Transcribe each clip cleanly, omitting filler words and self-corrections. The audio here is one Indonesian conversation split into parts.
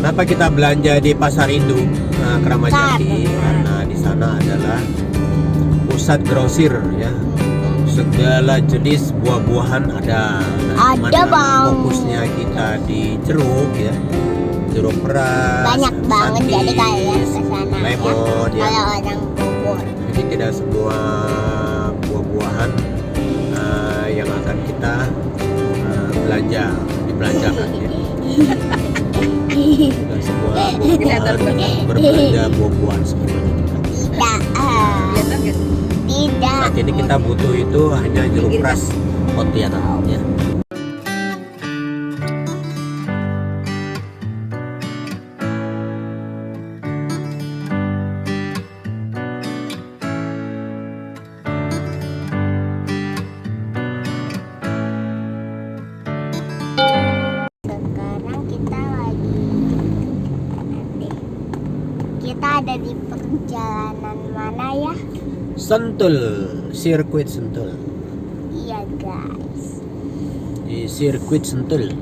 Kenapa kita belanja di Pasar Induk Kramat Jati? Karena di sana adalah pusat grosir ya. Segala jenis buah-buahan ada. Nah, Ada, Bang. Fokusnya kita di jeruk ya. Jeruk peras, Banyak banget, jadi kalian santis, kesana lemon ya. ya. Kalau orang Bogor. Jadi tidak semua buah-buahan yang akan kita dibelanjakan ya. Tidak semua buah-buahan berbelanja buah-buahan semuanya kita. Tidak. Saat ini kita butuh itu hanya jeruk peras Pontianak ya. Sekarang kita ada di perjalanan mana ya? Sentul, sirkuit Sentul. Iya guys. Di sirkuit Sentul.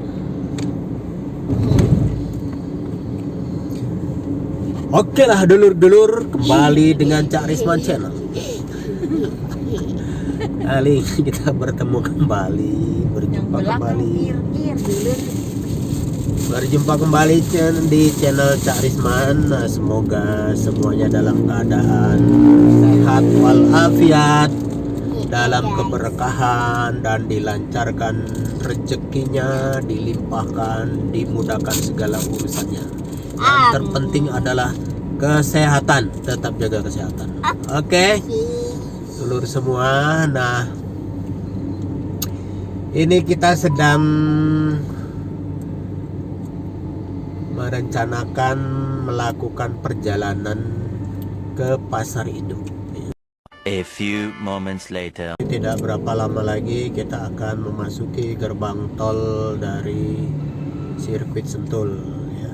Oke lah dulur-dulur, kembali dengan Cak Risman Channel. Kali ini kita bertemu kembali, berjumpa kembali di channel Cak Risman. Nah, semoga semuanya dalam keadaan sehat walafiat, dalam keberkahan dan dilancarkan rezekinya, dilimpahkan, dimudahkan segala urusannya. Yang terpenting adalah kesehatan, tetap jaga kesehatan. Oke, dulur semua. Nah, ini kita sedang merencanakan melakukan perjalanan ke Pasar Induk. A few moments later. Tidak berapa lama lagi kita akan memasuki gerbang tol dari sirkuit Sentul ya.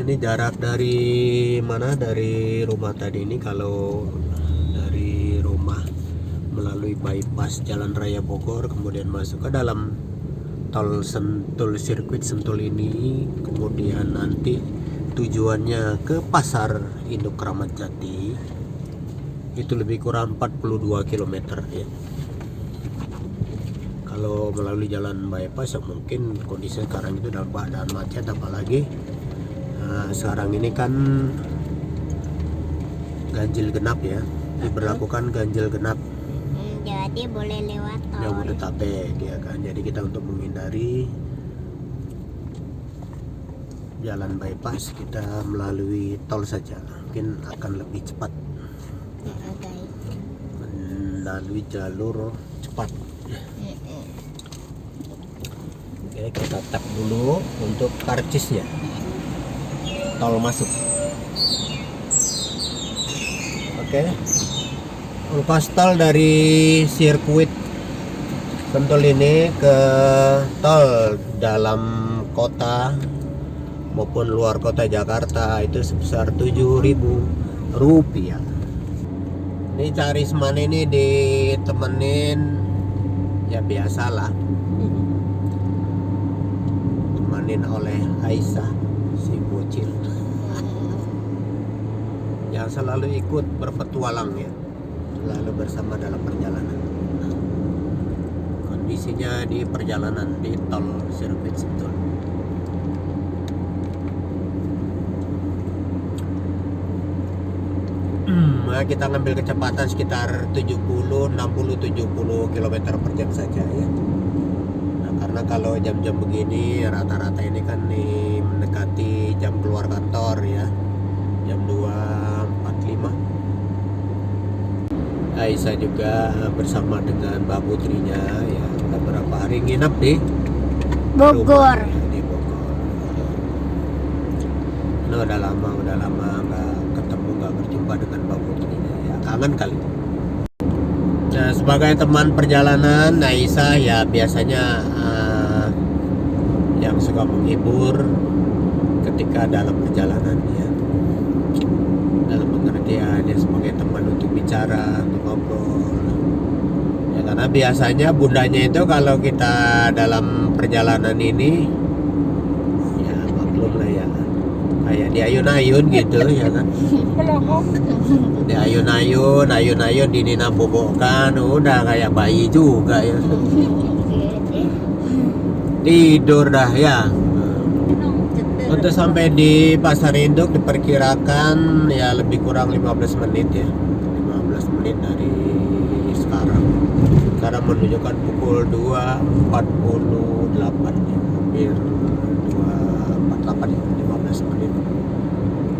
Ini jarak dari mana, dari rumah tadi ini, kalau dari rumah melalui bypass Jalan Raya Bogor kemudian masuk ke dalam tol Sentul, sirkuit Sentul ini, kemudian nanti tujuannya ke Pasar Induk Kramat Jati, itu lebih kurang 42 km ya. Kalau melalui jalan bypass ya mungkin kondisi sekarang itu dalam keadaan macet, apalagi sekarang ini kan ganjil genap ya, diberlakukan ganjil genap. Jadi boleh lewat tol. Jabodetabek ya kan. Jadi kita untuk menghindari jalan bypass, kita melalui tol saja, mungkin akan lebih cepat melalui jalur cepat. Oke, kita tap dulu untuk karcisnya, tol masuk. Oke, ongkos tol dari sirkuit Sentul ini ke tol dalam kota maupun luar kota Jakarta itu sebesar Rp7.000. Ini Cak Risman ini ditemenin ya biasalah, ditemenin oleh Aisyah si bocil yang selalu ikut berpetualang ya, selalu bersama dalam perjalanan. Kondisinya di perjalanan di tol sirkuit Sentul. Nah, kita ngambil kecepatan sekitar 60-70 km per jam saja ya. Nah, karena kalau jam-jam begini rata-rata ini kan mendekati jam keluar kantor ya, jam 2.45. Aisyah juga bersama dengan Mbak Putrinya ya, beberapa hari nginap di Bogor. Di Bogor. Nah, udah lama nggak ketemu, nggak berjumpa dengan Mbak Putrinya ya, kangen kali. Nah, sebagai teman perjalanan Aisyah ya biasanya yang suka menghibur ketika dalam perjalanan ya, dalam pengertian ya sebagai teman untuk bicara, untuk ngobrol Ya, karena biasanya bundanya itu kalau kita dalam perjalanan ini ya maklum lah ya, kayak diayun-ayun gitu ya kan, diayun-ayun dinina bobokkan, udah kayak bayi juga ya, tidur dah ya. Untuk sampai di Pasar Induk diperkirakan ya lebih kurang 15 menit ya, 15 menit dari sekarang. Sekarang menunjukkan pukul 2.48 ya, hampir 2.48, 15 menit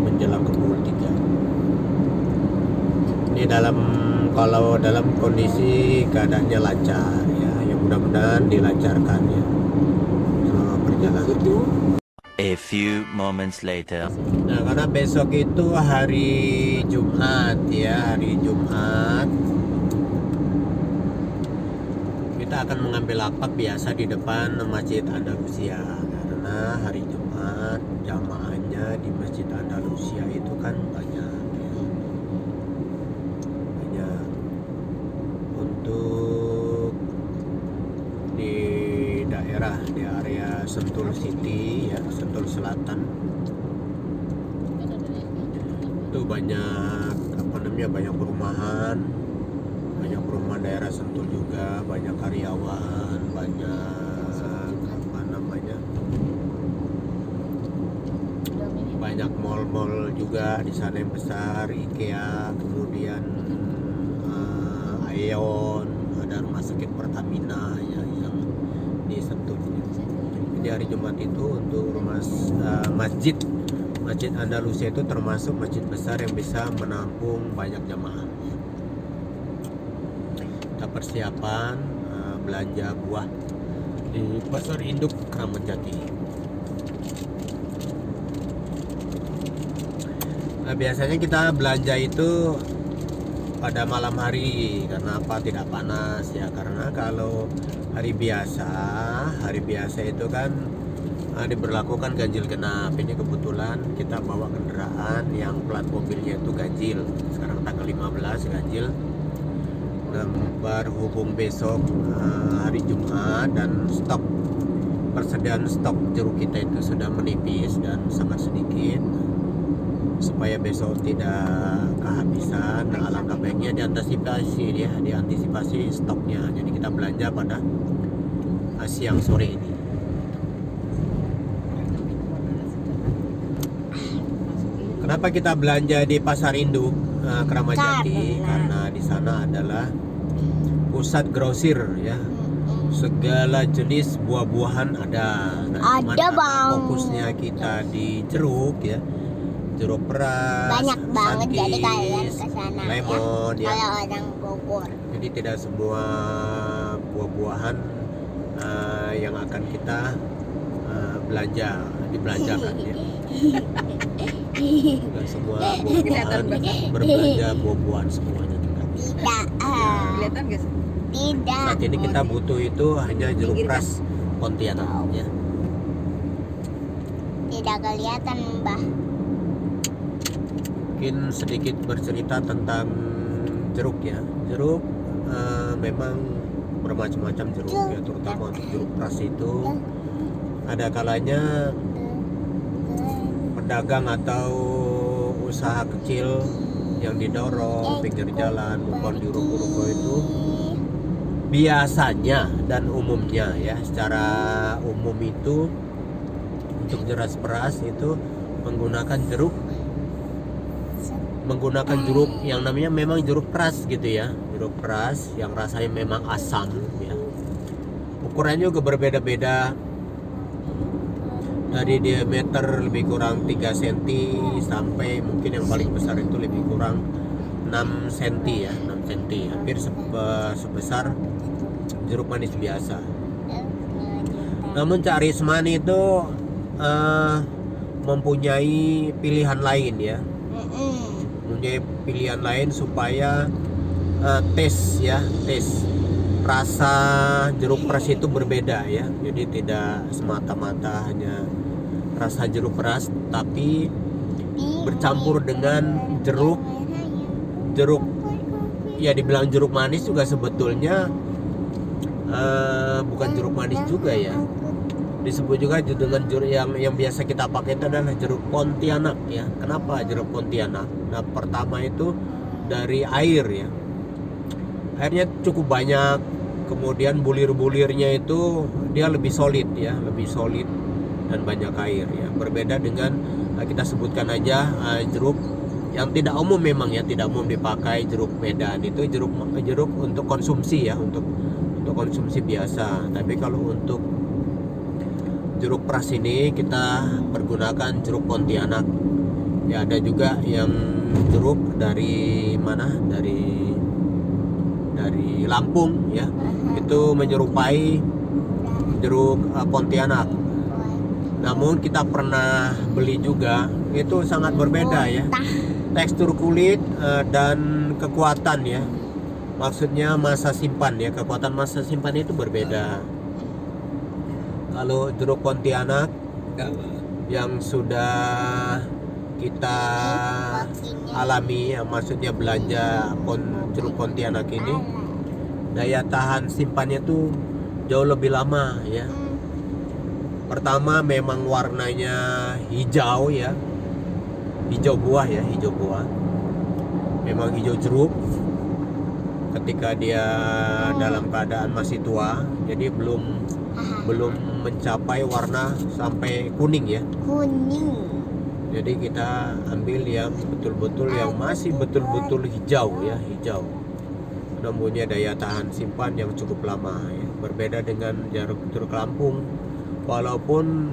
menjelang ke pukul 3. Ini kalau dalam kondisi keadaannya lancar ya, yang mudah-mudahan dilancarkan ya selama perjalanan. A few moments later. Nah, karena besok itu hari Jumat ya, hari Jumat kita akan mengambil lapak biasa di depan Masjid Andalusia, karena hari Jumat jamaahnya di Masjid Andalusia itu kan banyak ya. Banyak untuk di daerah, di area Sentul City ya, Sentul Selatan itu banyak banyak perumahan daerah Sentul juga, banyak karyawan, banyak mall-mall juga di sana yang besar, IKEA, kemudian Aeon, ada rumah sakit Pertamina ya yang di Sentul. Jadi hari Jumat itu untuk masjid Andalusia itu termasuk masjid besar yang bisa menampung banyak jamaah. Kita persiapan belanja buah di Pasar Induk Kramat Jati. Nah, biasanya kita belanja itu pada malam hari, karena apa? Tidak panas ya, karena kalau hari biasa itu kan diberlakukan ganjil genap. Ini kebetulan kita bawa kendaraan yang plat mobilnya itu ganjil. Sekarang tanggal 15 ganjil. Dan berhubung besok hari Jumat dan persediaan stok jeruk kita itu sudah menipis dan sangat sedikit, supaya besok tidak kehabisan, alangkah baiknya diantisipasi stoknya. Jadi kita belanja pada siang sore ini. Kenapa kita belanja di Pasar Induk Kramat Jati? Karena di sana adalah pusat grosir ya. Segala jenis buah-buahan ada. Nah, Ada, Bang. Fokusnya kita di jeruk ya. Jeruk peras, Banyak banget, sankis, jadi kalian kesana lemon ya, ya. kalau orang Bogor. Jadi tidak semua buah-buahan yang akan kita dibelanjakan ya. Tidak semua buah-buahan berbelanja buah-buahan semuanya juga. Tidak, Kelihatan gak sih? tidak. Saat ini kita butuh itu hanya jeruk peras Pontianak ya. Tidak kelihatan, Mbah. Mungkin sedikit bercerita tentang jeruk ya. Jeruk memang bermacam-macam jeruk ya, terutama untuk jeruk peras itu ada kalanya pedagang atau usaha kecil yang didorong pinggir jalan, bukan di ruko-ruko itu biasanya dan umumnya ya, secara umum itu untuk jeras peras itu menggunakan jeruk yang namanya memang jeruk peras gitu ya, jeruk peras yang rasanya memang asam ya. Ukurannya juga berbeda-beda, dari diameter lebih kurang 3 cm sampai mungkin yang paling besar itu lebih kurang 6 cm ya, 6 cm, hampir sebesar jeruk manis biasa. Namun Cak Risman itu mempunyai pilihan lain ya, mempunyai pilihan lain supaya tes rasa jeruk peras itu berbeda ya. Jadi tidak semata-mata hanya rasa jeruk peras, tapi bercampur dengan jeruk ya, dibilang jeruk manis juga sebetulnya bukan jeruk manis juga ya. Disebut juga dengan jeruk yang biasa kita pakai itu adalah jeruk Pontianak ya. Kenapa jeruk Pontianak? Nah, pertama itu dari air ya. Airnya cukup banyak, kemudian bulir-bulirnya itu dia lebih solid ya, lebih solid dan banyak air ya. Berbeda dengan kita sebutkan aja jeruk yang tidak umum, memang ya tidak umum dipakai, jeruk Medan itu jeruk untuk konsumsi ya, untuk konsumsi biasa. Tapi kalau untuk jeruk peras ini kita pergunakan jeruk Pontianak ya. Ada juga yang jeruk dari mana, dari Lampung ya, itu menyerupai jeruk Pontianak. Namun kita pernah beli juga, itu sangat berbeda ya, tekstur kulit dan kekuatan ya, maksudnya masa simpan ya, kekuatan masa simpan itu berbeda. Kalau jeruk Pontianak yang sudah kita alami ya, maksudnya belanja jeruk Pontianak ini, daya tahan simpannya tuh jauh lebih lama ya. Pertama memang warnanya hijau ya, hijau buah ya, hijau buah, memang hijau jeruk ketika dia dalam keadaan masih tua, jadi belum mencapai warna sampai kuning ya. Kuning. Jadi kita ambil yang betul-betul yang masih betul-betul hijau ya, hijau. Namunnya daya tahan simpan yang cukup lama ya. Berbeda dengan jeruk Lampung, walaupun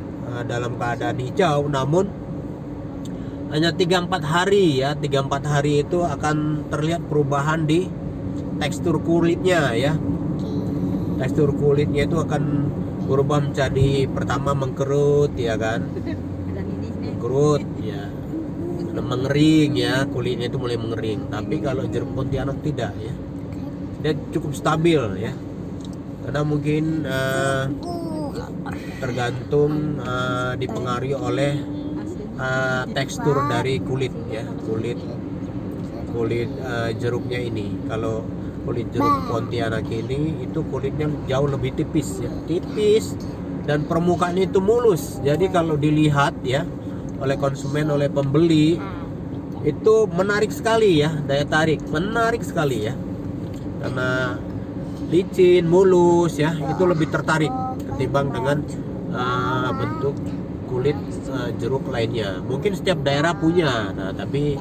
dalam keadaan hijau, namun hanya 3-4 hari ya, 3-4 hari itu akan terlihat perubahan di tekstur kulitnya ya. Tekstur kulitnya itu akan berubah menjadi pertama mengkerut ya kan, mengkerut ya, mengering ya, kulitnya itu mulai mengering. Tapi kalau jeruk Pontianak tidak ya, dia cukup stabil ya, karena mungkin tergantung dipengaruhi oleh tekstur dari kulit ya, kulit jeruknya ini. Kalau kulit jeruk Pontianak ini itu kulitnya jauh lebih tipis ya, tipis, dan permukaannya itu mulus. Jadi kalau dilihat ya oleh konsumen, oleh pembeli, itu menarik sekali ya, daya tarik menarik sekali ya, karena licin, mulus ya, itu lebih tertarik ketimbang dengan bentuk kulit jeruk lainnya. Mungkin setiap daerah punya. Nah, tapi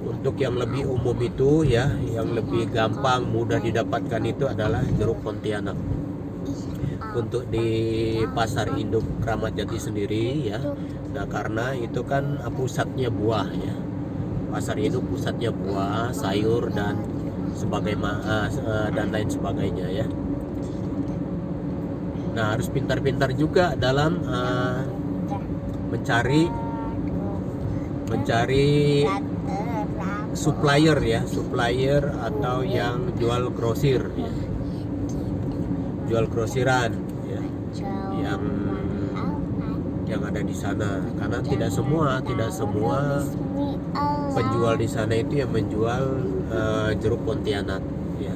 untuk yang lebih umum itu ya, yang lebih gampang mudah didapatkan itu adalah jeruk Pontianak. Untuk di pasar induk Kramat Jati sendiri ya, nah karena itu kan pusatnya buah ya, pasar induk pusatnya buah, sayur dan dan lain sebagainya ya. Nah, harus pintar-pintar juga dalam mencari supplier ya, supplier atau yang jual grosir ya, jual grosiran ya, yang ada di sana. Karena tidak semua penjual di sana itu yang menjual jeruk Pontianak ya.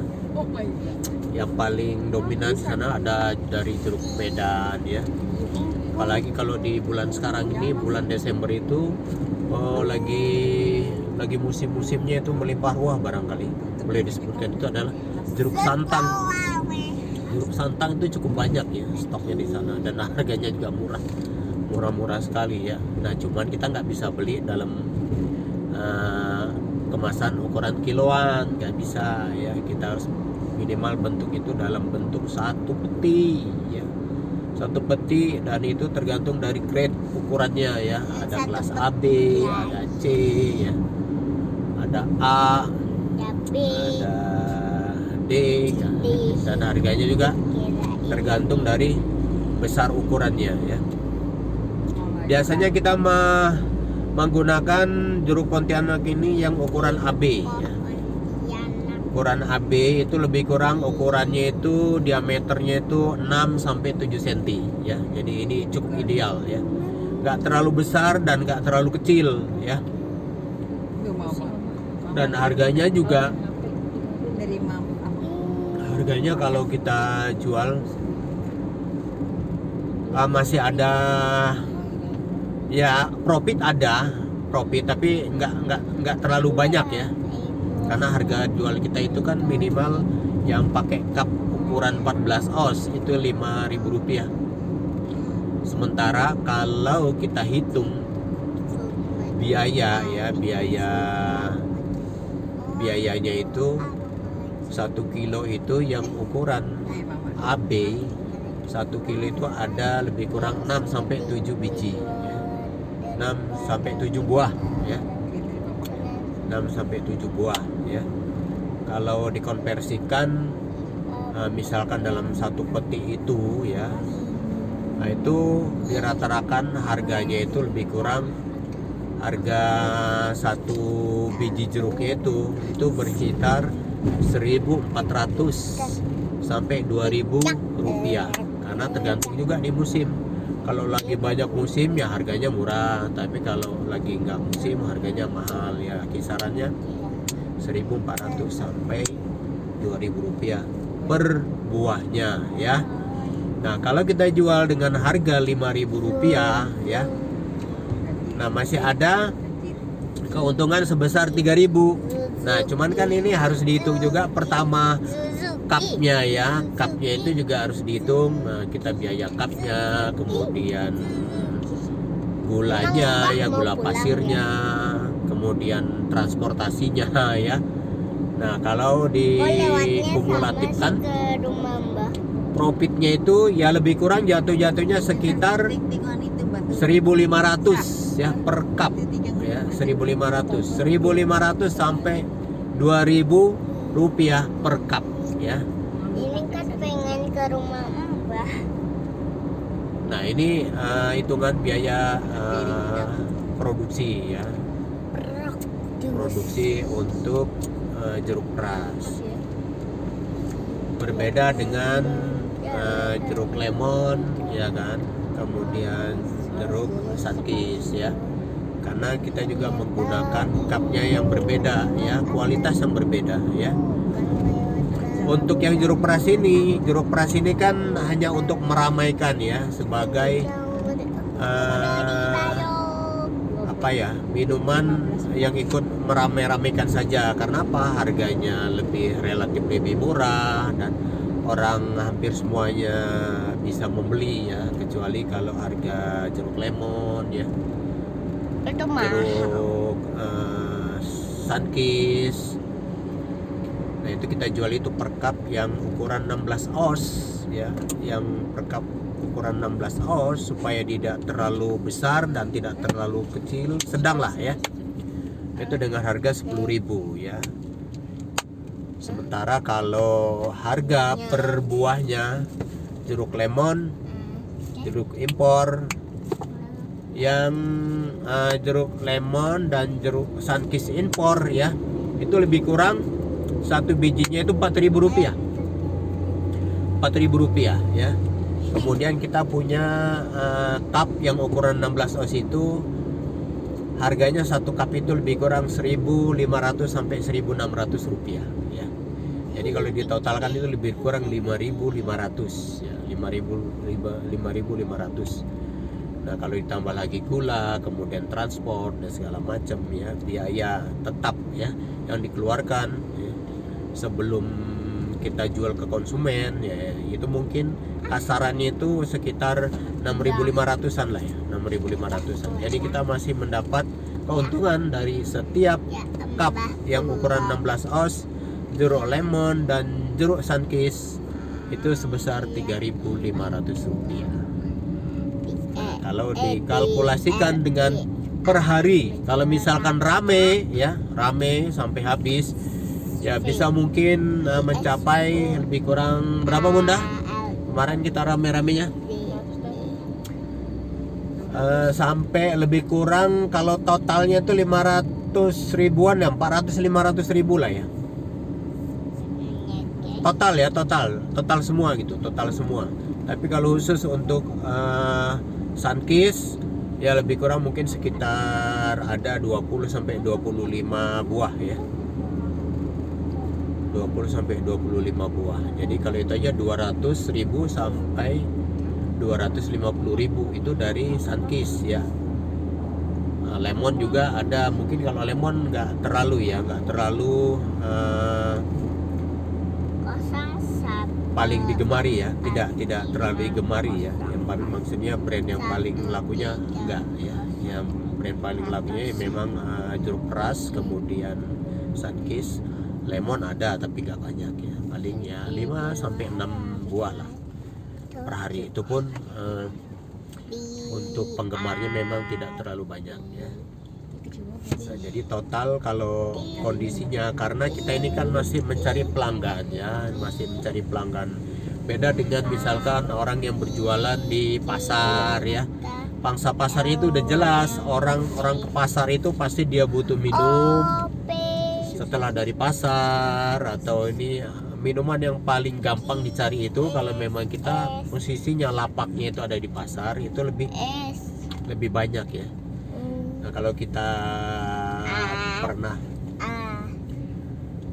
Yang paling dominan di sana ada dari jeruk Medan ya. Apalagi kalau di bulan sekarang ini, bulan Desember itu lagi musim-musimnya itu melimpah ruah, barangkali boleh disebutkan itu adalah jeruk santang. Jeruk santang itu cukup banyak ya stoknya di sana, dan harganya juga murah sekali ya. Nah, cuman kita nggak bisa beli dalam kemasan ukuran kiloan, nggak bisa ya. Kita harus minimal bentuk itu dalam bentuk satu peti ya, satu peti, dan itu tergantung dari grade ukurannya ya. Ada kelas AB, ada C ya, ada A, ada D ya. Dan harganya juga tergantung dari besar ukurannya ya. Biasanya kita menggunakan jeruk Pontianak ini yang ukuran AB ya. Ukuran AB itu lebih kurang ukurannya itu diameternya itu 6 sampai 7 cm ya. Jadi ini cukup ideal ya. Nggak terlalu besar dan nggak terlalu kecil ya. Dan harganya juga harganya kalau kita jual masih ada ya, profit tapi nggak terlalu banyak ya, karena harga jual kita itu kan minimal yang pakai cup ukuran 14 oz itu Rp5.000. Sementara kalau kita hitung biayanya itu 1 kilo itu yang ukuran AB 1 kilo itu ada lebih kurang 6 sampai 7 biji ya. 6 sampai 7 buah ya. 6 sampai 7 buah ya. Kalau dikonversikan misalkan dalam satu peti itu ya, nah itu dirata-rakan harganya itu lebih kurang, harga satu biji jeruknya itu berkisar 1.400 sampai 2.000 rupiah, karena tergantung juga di musim. Kalau lagi banyak musim ya harganya murah, tapi kalau lagi nggak musim harganya mahal ya, kisarannya 1.400 sampai 2.000 rupiah per buahnya ya. Nah kalau kita jual dengan harga 5.000 rupiah ya, nah masih ada keuntungan sebesar 3.000. Nah cuman kan ini harus dihitung juga pertama cupnya ya, cupnya itu juga harus dihitung. Nah, kita biaya cupnya, kemudian gulanya ya, gula pasirnya, kemudian transportasinya ya. Nah kalau dikumulatifkan profitnya itu ya lebih kurang jatuhnya sekitar 1.500 ya per cup ya, 1.500 sampai 2.000 rupiah per cup ya. Ini kan pengen ke rumah Mbah. Nah ini hitungan biaya produksi ya, produksi untuk jeruk peras. Berbeda dengan jeruk lemon ya kan, kemudian jeruk sunkist ya, karena kita juga menggunakan cupnya yang berbeda ya, kualitas yang berbeda ya. Untuk yang jeruk peras ini kan hanya untuk meramaikan ya, sebagai apa ya, minuman yang ikut meramai-ramaikan saja. Karena apa? Harganya relatif lebih murah dan orang hampir semuanya bisa membeli ya, kecuali kalau harga jeruk lemon ya, jeruk sunkist. Nah itu kita jual itu per cup yang ukuran 16 oz ya, yang per cup ukuran 16 oz, supaya tidak terlalu besar dan tidak terlalu kecil, sedang lah ya. Itu dengan harga 10.000 ya. Sementara kalau harga per buahnya jeruk lemon, jeruk impor, yang jeruk lemon dan jeruk sunkist impor ya, itu lebih kurang satu bijinya itu 4.000 rupiah. 4.000 rupiah ya. Kemudian kita punya cup yang ukuran 16 oz itu harganya satu cup itu lebih kurang 1.500 sampai 1.600 rupiah ya. Jadi kalau ditotalkan itu lebih kurang 5.500 ya, 5.500. Nah kalau ditambah lagi gula, kemudian transport dan segala macam ya, biaya tetap ya yang dikeluarkan ya, sebelum kita jual ke konsumen ya, itu mungkin kasarannya itu sekitar 6.500-an lah ya, 6.500-an. Jadi kita masih mendapat keuntungan dari setiap cup yang ukuran 16 oz jeruk lemon dan jeruk sunkist itu sebesar 3.500 rupiah. Nah, kalau dikalkulasikan dengan per hari, kalau misalkan rame sampai habis ya, bisa mungkin mencapai lebih kurang berapa Bunda? Kemarin kita rame-ramenya sampai lebih kurang, kalau totalnya itu 500 ribuan ya, 400-500 ribu lah ya. Total ya, total semua gitu, total semua. Tapi kalau khusus untuk sunkist ya lebih kurang mungkin sekitar ada 20 sampai 25 buah ya. 20 sampai 25 buah. Jadi kalau itu aja 200.000 sampai 250.000 itu dari Sunkist ya. Lemon juga ada, mungkin kalau lemon nggak terlalu ya, nggak terlalu 01 paling digemari ya, tidak terlalu digemari ya. Yang paling maksudnya brand yang paling lakunya enggak ya. Yang brand paling lakunya ya memang jeruk keras, kemudian Sunkist. Lemon ada tapi nggak banyak ya, paling ya 5 sampai 6 buah lah per hari. Itu pun untuk penggemarnya memang tidak terlalu banyak ya. Nah, jadi total kalau kondisinya, karena kita ini kan masih mencari pelanggan ya, masih mencari pelanggan. Beda dengan misalkan orang yang berjualan di pasar ya. Pangsa pasar itu udah jelas, orang ke pasar itu pasti dia butuh minum setelah dari pasar, atau ini minuman yang paling gampang dicari itu kalau memang kita posisinya lapaknya itu ada di pasar, itu lebih banyak ya. Nah, kalau kita pernah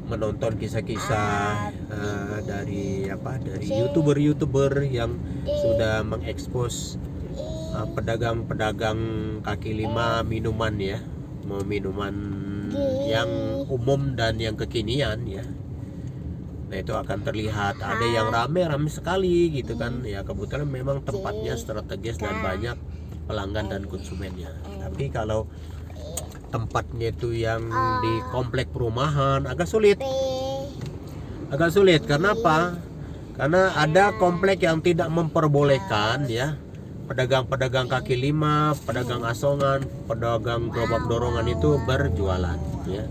menonton kisah-kisah dari youtuber yang sudah mengekspos pedagang-pedagang kaki lima minuman ya, minuman yang umum dan yang kekinian ya. Nah, itu akan terlihat ada yang rame sekali gitu kan ya. Kebetulan memang tempatnya strategis dan banyak pelanggan dan konsumennya. Tapi kalau tempatnya itu yang di komplek perumahan agak sulit. Karena apa? Karena ada komplek yang tidak memperbolehkan ya pedagang-pedagang kaki lima, pedagang asongan, pedagang gerobak dorongan itu berjualan ya.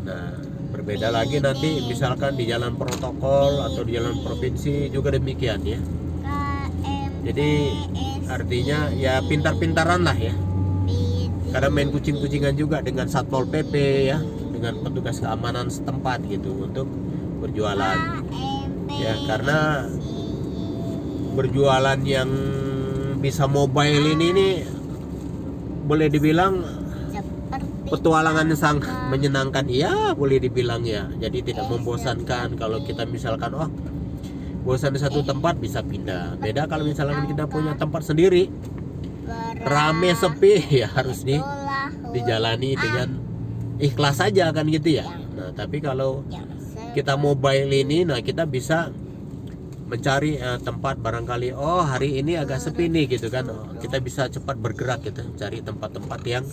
Nah, berbeda lagi nanti misalkan di jalan protokol atau di jalan provinsi juga demikian ya. Jadi artinya ya pintar-pintaran lah ya. Kadang main kucing-kucingan juga dengan Satpol PP ya, dengan petugas keamanan setempat gitu untuk berjualan. Ya, karena berjualan yang bisa mobile ini boleh dibilang petualangan yang sangat menyenangkan, iya boleh dibilang ya. Jadi tidak membosankan. Kalau kita misalkan bosan di satu tempat bisa pindah. Beda kalau misalkan kita punya tempat sendiri, rame sepi ya harus dijalani dengan ikhlas saja kan gitu ya. Nah, tapi kalau kita mobile ini, nah kita bisa mencari tempat, barangkali hari ini agak sepi nih gitu kan. Kita bisa cepat bergerak gitu, cari tempat-tempat yang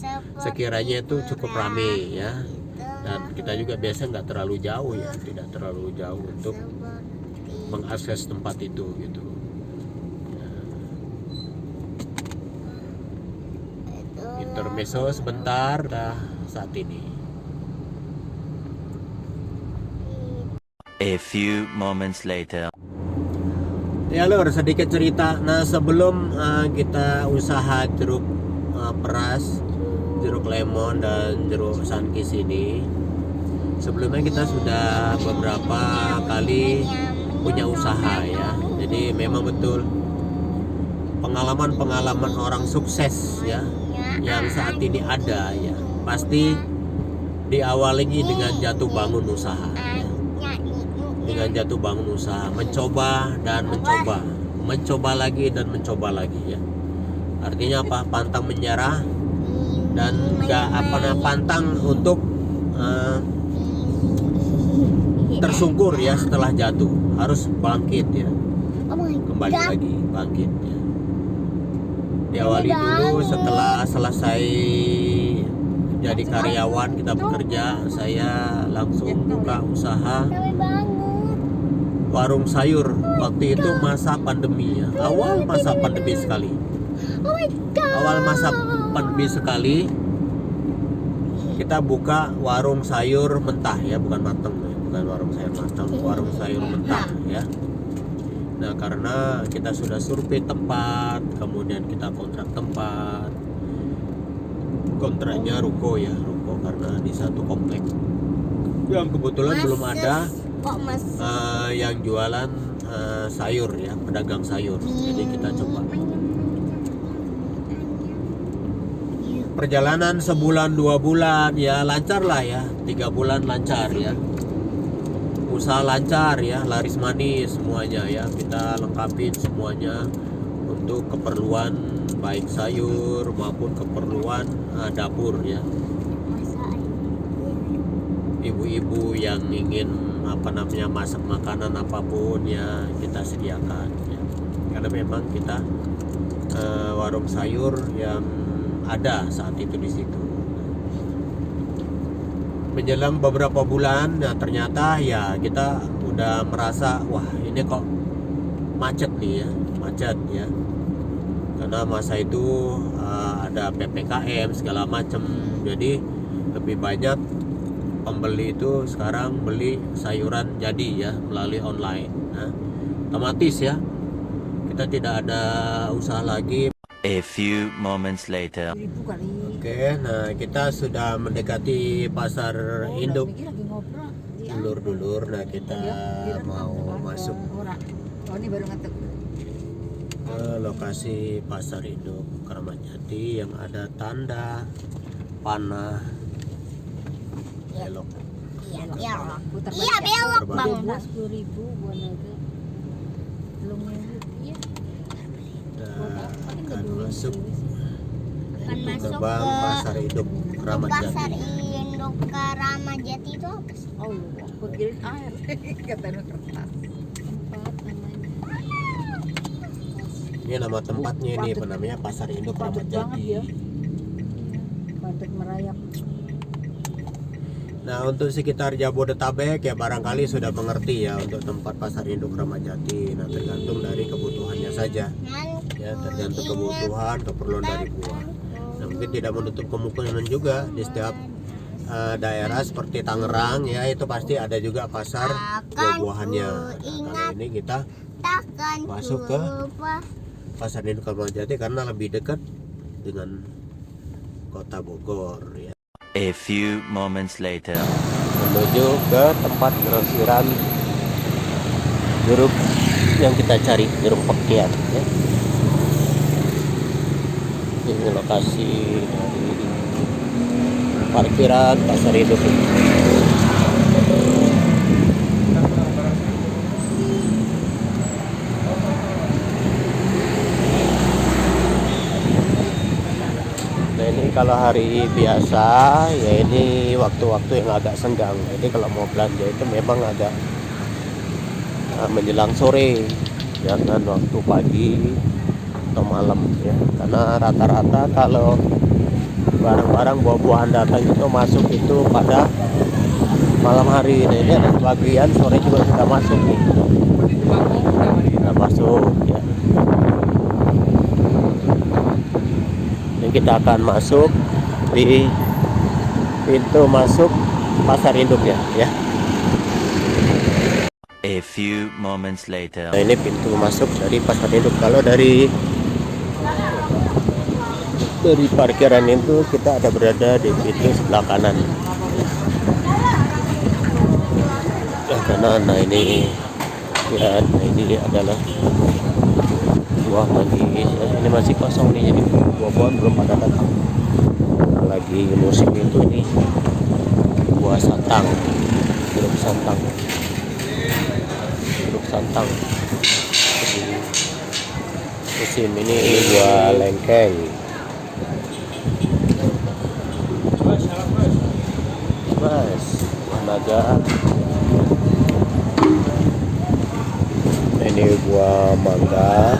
sekiranya itu cukup ramai ya. Dan kita juga biasa nggak terlalu jauh ya, tidak terlalu jauh untuk mengakses tempat itu gitu. Intermezzo sebentar dah saat ini. A few moments later. Ya lor, sedikit cerita. Nah, sebelum kita usaha jeruk peras, jeruk lemon dan jeruk Sunkist ini, sebelumnya kita sudah beberapa kali punya usaha ya. Jadi memang betul pengalaman orang sukses ya yang saat ini ada ya, pasti diawali dengan jatuh bangun usaha ya. Dengan jatuh bangun usaha, mencoba lagi dan mencoba lagi ya. Artinya apa? Pantang menyerah dan pantang untuk tersungkur ya setelah jatuh, harus bangkit ya, kembali lagi bangkit ya. Diawali dulu setelah selesai jadi karyawan, kita bekerja, saya langsung buka usaha warung sayur. Waktu itu masa pandemi ya, awal masa pandemi sekali kita buka warung sayur mentah ya, bukan matang ya, bukan warung sayur matang, warung sayur mentah ya. Nah, karena kita sudah survei tempat, kemudian kita kontrak tempat, kontraknya ruko karena di satu komplek yang kebetulan belum ada yang jualan sayur ya, pedagang sayur. Jadi kita coba. Perjalanan sebulan 2 bulan ya lancar lah ya, 3 bulan lancar ya. usaha lancar ya, laris manis semuanya ya, kita lengkapin semuanya untuk keperluan baik sayur maupun keperluan dapur ya. Ibu-ibu yang ingin masak makanan apapun ya kita sediakan ya. Karena memang kita warung sayur yang ada saat itu di situ. Menjelang beberapa bulan, nah ternyata ya kita udah merasa wah ini kok macet nih ya, macet ya. Karena masa itu ada PPKM segala macam, jadi lebih banyak pembeli itu sekarang beli sayuran jadi ya melalui online. Nah, otomatis ya kita tidak ada usaha lagi. A few moments later. Oke, nah kita sudah mendekati pasar induk dulur-dulur. Nah kita mau masuk ke lokasi pasar induk Kramat Jati yang ada tanda panah belok. Iya belok bang. 10.000 buat naga. Belum iya. Kita akan masuk Akan masuk gerbang ke pasar induk Kramat Jati. pasar induk Kramat Jati itu apa sih? Oh, aku kira air. Katanya kertas. Tempat namanya. Ini nama tempatnya ini, namanya pasar induk Kramat Padat banget Jati. ya. Padat merayap. Nah untuk sekitar Jabodetabek ya barangkali sudah mengerti ya untuk tempat pasar induk Kramat Jati. Nah tergantung dari kebutuhannya saja ya, tergantung kebutuhan keperluan dari buah. Nah mungkin tidak menutup kemungkinan juga di setiap daerah seperti Tangerang ya itu pasti ada juga pasar buah-buahannya. Nah, kali ini kita masuk ke pasar induk Kramat Jati karena lebih dekat dengan kota Bogor ya. A few moments later. Menuju ke tempat grosiran jeruk yang kita cari, jeruk pekian ya. Ini lokasi dari parkiran pasar induk ini. Nah ini kalau hari biasa ya ini waktu-waktu yang agak senggang. Jadi kalau mau belanja itu memang agak menjelang sore, jangan waktu pagi atau malam ya. Karena rata-rata kalau barang-barang buah-buahan datang itu masuk itu pada malam hari. Nah ini ada sebagian sore juga sudah masuk nih. Sudah masuk ya. Kita akan masuk di pintu masuk pasar induk ya. A few moments later. Nah ini pintu masuk dari pasar induk. Kalau dari parkiran itu kita ada berada di pintu sebelah kanan. Nah ini ya, nah ini adalah buah manggis. Ini masih kosong nih, jadi buah-buahan belum pada datang. Lagi musim itu ini buah santang, jeruk santang. Musim ini buah lengkeng. Mas, buah naga. Ini buah mangga.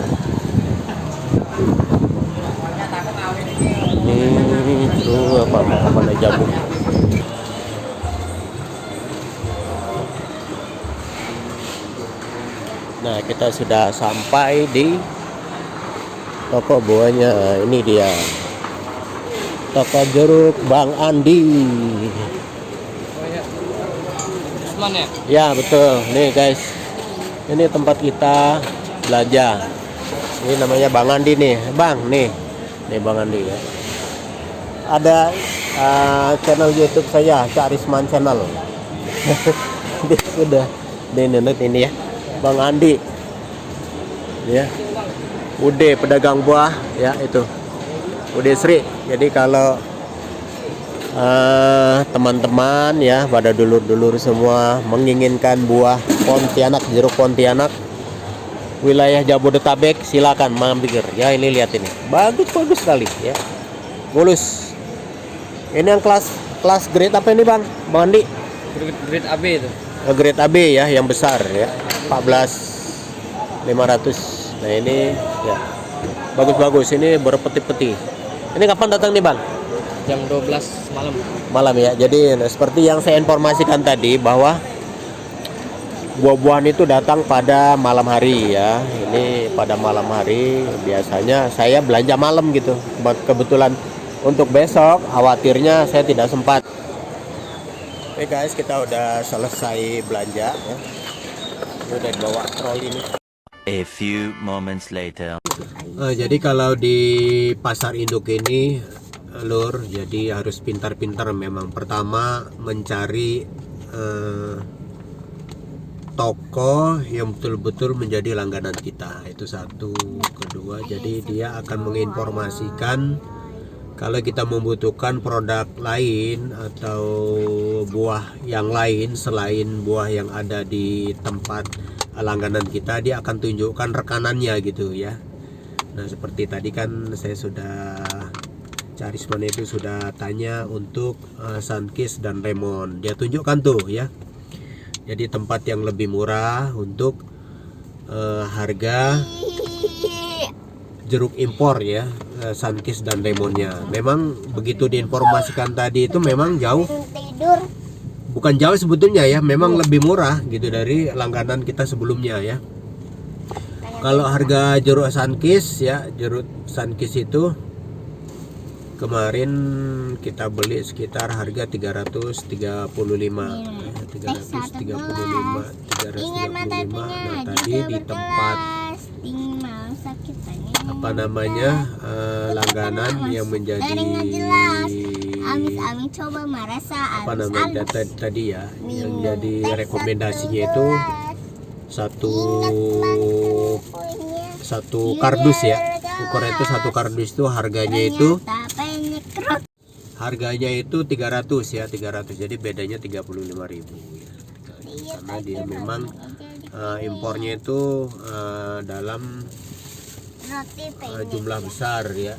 Ini itu apa jamu. Nah kita sudah sampai di toko buahnya. Ini dia toko jeruk Bang Andi. Usman ya? Ya betul. Nih guys, ini tempat kita belanja. Ini namanya Bang Andi nih, Bang nih Bang Andi ya. Ada channel YouTube saya, Carisman Channel. Dia sudah ini ya, Bang Andi. Ya. Ude pedagang buah ya itu. Ude Sri. Jadi kalau teman-teman ya, pada dulur-dulur semua menginginkan buah Pontianak, jeruk Pontianak wilayah Jabodetabek, silakan mampir ya. Ini lihat ini, bagus sekali ya, mulus. Ini yang kelas grade apa ini Bang Andi? Grade AB itu. Grade AB ya, yang besar ya, 14.500. Nah ini ya, bagus, ini berpeti-peti. Ini kapan datang nih Bang? Jam 12 malam. Malam ya. Jadi seperti yang saya informasikan tadi, bahwa buah-buahan itu datang pada malam hari ya. Ini pada malam hari, biasanya saya belanja malam gitu. Kebetulan untuk besok khawatirnya saya tidak sempat. Oke guys, kita udah selesai belanja ya. Ini udah dibawa troli ini. A few moments later. Jadi kalau di pasar induk ini Lur, jadi harus pintar-pintar memang. Pertama mencari toko yang betul-betul menjadi langganan kita, itu satu. Kedua, jadi dia akan menginformasikan kalau kita membutuhkan produk lain atau buah yang lain selain buah yang ada di tempat langganan kita, dia akan tunjukkan rekanannya gitu ya. Nah seperti tadi kan saya sudah, Carisman itu sudah tanya untuk Sunkist dan Lemon, dia tunjukkan tuh ya. Jadi tempat yang lebih murah untuk harga jeruk impor ya, Sunkist dan Lemonnya. Memang begitu diinformasikan tadi itu memang jauh, Tidur. bukan jauh sebetulnya ya, memang lebih murah gitu dari langganan kita sebelumnya ya. Kalau harga jeruk Sunkist ya, jeruk Sunkist itu kemarin kita beli sekitar harga 335. 335. Nah tadi di tempat apa namanya langganan yang menjadi Amis coba merasa apa namanya tadi ya, yang jadi rekomendasinya itu satu kardus ya. Ukuran itu satu kardus itu harganya itu 300 ya, 300. Jadi bedanya 35.000 ya. Karena dia memang impornya itu dalam jumlah besar ya.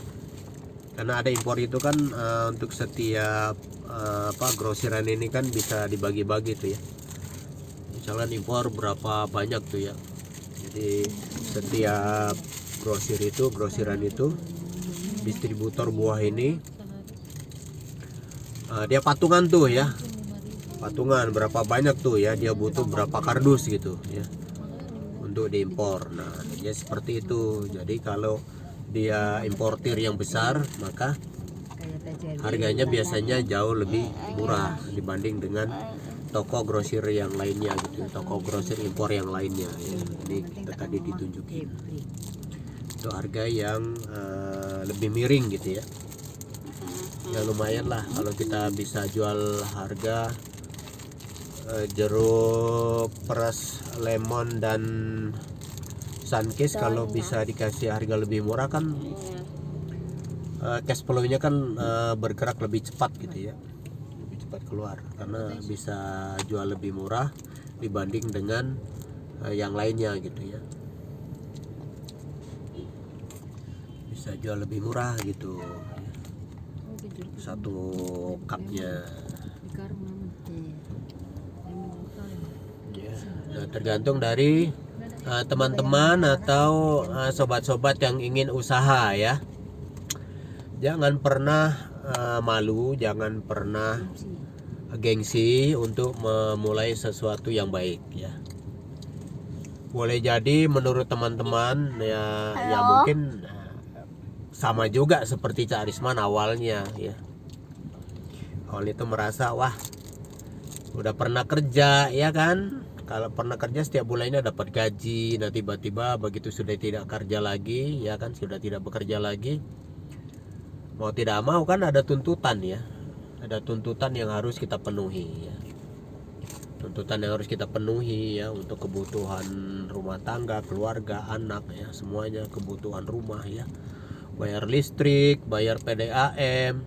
Karena ada impor itu kan untuk setiap grosiran ini kan bisa dibagi-bagi tuh ya. Misalkan impor berapa banyak tuh ya. Jadi setiap grosiran itu distributor buah ini dia patungan tuh ya, patungan berapa banyak tuh ya, dia butuh berapa kardus gitu ya untuk diimpor. Nah ya seperti itu. Jadi kalau dia importir yang besar, maka harganya biasanya jauh lebih murah dibanding dengan toko grosir yang lainnya gitu, toko grosir impor yang lainnya ya. Ini kita tadi ditunjukin itu harga yang lebih miring gitu ya. Ya lumayan lah kalau kita bisa jual harga jeruk peras, lemon dan Sunkist, kalau bisa dikasih harga lebih murah kan cash flow-nya kan bergerak lebih cepat gitu ya, lebih cepat keluar karena bisa jual lebih murah dibanding dengan yang lainnya gitu ya, bisa jual lebih murah gitu satu cupnya ya. Nah, tergantung dari teman-teman atau sobat-sobat yang ingin usaha ya. Jangan pernah malu, jangan pernah gengsi untuk memulai sesuatu yang baik ya. Boleh jadi menurut teman-teman ya, ya mungkin sama juga seperti Cak Arisman awalnya ya. Awal itu merasa wah udah pernah kerja ya kan, kalau pernah kerja setiap bulannya dapat gaji. Nah tiba-tiba begitu sudah tidak kerja lagi ya kan, sudah tidak bekerja lagi, mau tidak mau kan ada tuntutan ya, ada tuntutan yang harus kita penuhi ya. Tuntutan yang harus kita penuhi ya untuk kebutuhan rumah tangga, keluarga, anak ya, semuanya kebutuhan rumah ya. Bayar listrik, bayar PDAM,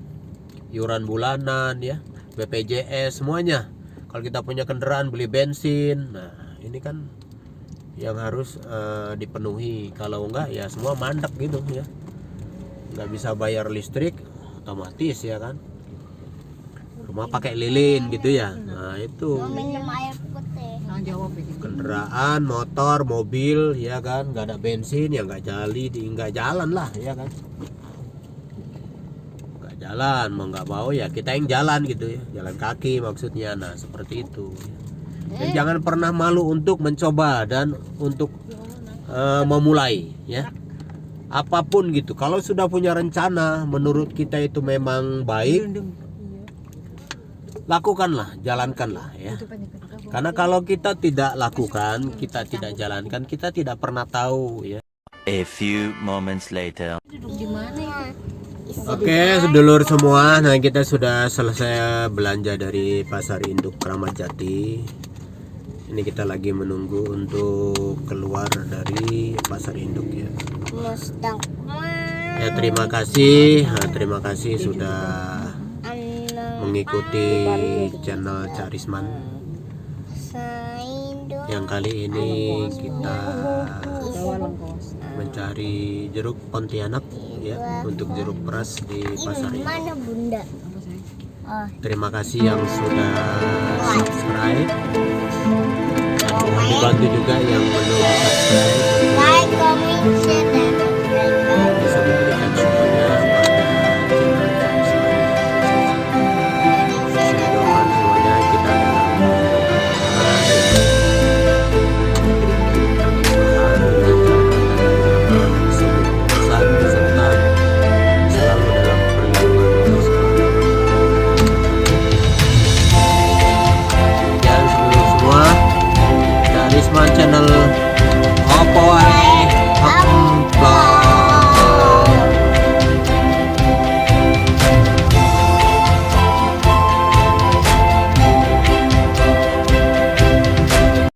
iuran bulanan ya, BPJS semuanya. Kalau kita punya kendaraan, beli bensin, nah ini kan yang harus dipenuhi. Kalau enggak ya semua mandek gitu ya, nggak bisa bayar listrik otomatis ya kan, rumah pakai lilin gitu ya. Nah itu Mau minum air putih. Nah, jawab ini. kendaraan, motor, mobil ya kan, nggak ada bensin ya nggak jalan lah ya kan, nggak jalan, mau nggak mau ya kita yang jalan gitu ya, jalan kaki maksudnya. Nah seperti itu dan jangan pernah malu untuk mencoba dan untuk memulai ya apapun gitu. Kalau sudah punya rencana menurut kita itu memang baik, lakukanlah, jalankanlah ya. Karena kalau kita tidak lakukan, kita tidak jalankan, kita tidak pernah tahu ya. A few moments later. Gimana ya? Oke, sedulur semua, nah kita sudah selesai belanja dari Pasar Induk Kramat Jati. Ini kita lagi menunggu untuk keluar dari Pasar Induk ya. Mustang. Ya terima kasih sudah mengikuti channel Cak Risman. Saindo. Yang kali ini kita mencari jeruk Pontianak ya, untuk jeruk peras di pasar ini. Mana bunda? Oh, Terima kasih yang sudah subscribe. Mohon dibantu juga yang belum subscribe.